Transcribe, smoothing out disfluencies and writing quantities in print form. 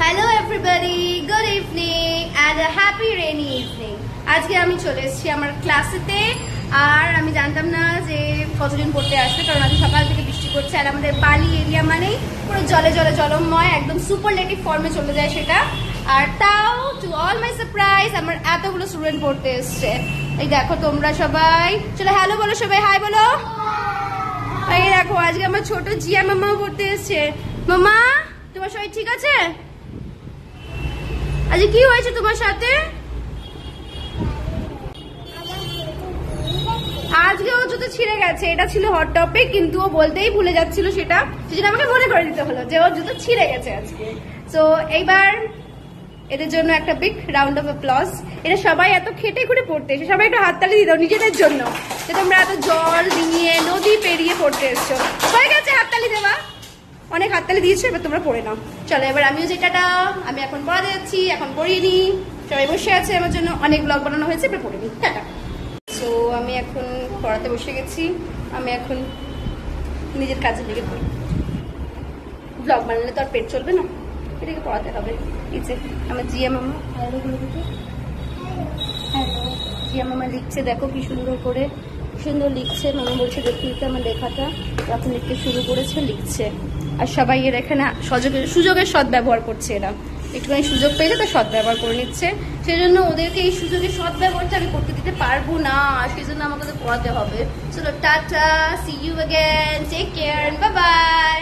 Hello everybody, good evening and a happy rainy evening. আজকে আমি চলে এসেছি আমার ক্লাসেতে। আর আমি জানতাম না যে কতজন পড়তে আসবে, কারণ আজকে সকাল থেকে বৃষ্টি করছে। আর আমাদের বালি এরিয়া মানেই পুরো জলে জলে জলময়, একদম সুপারলেটিভ ফর্মে চলে যায় সেটা। আর তাও টু অল মাই সারপ্রাইজ আমার এতগুলো স্টুডেন্ট পড়তে এসছে। এই দেখো তোমরা সবাই, চলো হ্যালো বলো, সবাই হাই বলো। এই দেখো আজকে আমার ছোট জিয়া মামাও পড়তে এসছে। মামা, তোমার সবাই ঠিক আছে? আজকে কি হয়েছে তোমার সাথে? আজকে ও জুতো ছিঁড়ে গেছে, এটা ছিল হট টপিক, কিন্তু ও বলতেই ভুলে যাচ্ছিল সেটা, সেজন্য আমাকে মনে করে দিতে হলো যে ওর জুতো ছিঁড়ে গেছে আজকে। তো এইবার এদের জন্য একটা বিগ রাউন্ড অফ অ্যাপ্লজ। এটা সবাই এত খেটে খুঁড়ে পড়তে এসে, সবাই একটু হাততালি দিয়ে দাও নিজেদের জন্য, যে তোমরা এত জল নিয়ে নদী পেরিয়ে পড়তে এসছো। হয়ে গেছে হাততালি দেওয়া, অনেক হাততালি দিয়েছো, এবার তোমরা পড়ে নাও। চলো এবার আমিও যেটা আমি এখন পড়াতে যাচ্ছি, এখন পড়িয়ে নি। সবাই বসে আছে আমার জন্য, অনেক ব্লগ বানানো হয়েছে, এবার পড়ে নি। টাটা। সো আমি এখন পড়াতে বসে গেছি। আমি এখন নিজের কাজে লেগে পড়ি। ব্লগ বানালে তো আর পেট চলবে না, এটাকে পড়াতে হবে। এই যে আমার জিয়া মামা, হ্যালো বলে দিতে। হ্যালো, জিয়া মামা লিখছে, দেখো কি সুন্দর করে, সুন্দর লিখছে। মামা বলছে দেখি আমার লেখাটা, এখন লিখতে শুরু করেছে, লিখছে। আর সবাই এর এখানে সুযোগের সৎ ব্যবহার করছে। এরা একটুখানি সুযোগ পেলে তো সৎ ব্যবহার করে নিচ্ছে। সেজন্য ওদেরকে এই সুযোগের সৎ ব্যবহারটা আমি করতে দিতে পারবো না, সেজন্য আমাকে পড়াতে হবে। চলো টাটা, see you again, take care, bye by.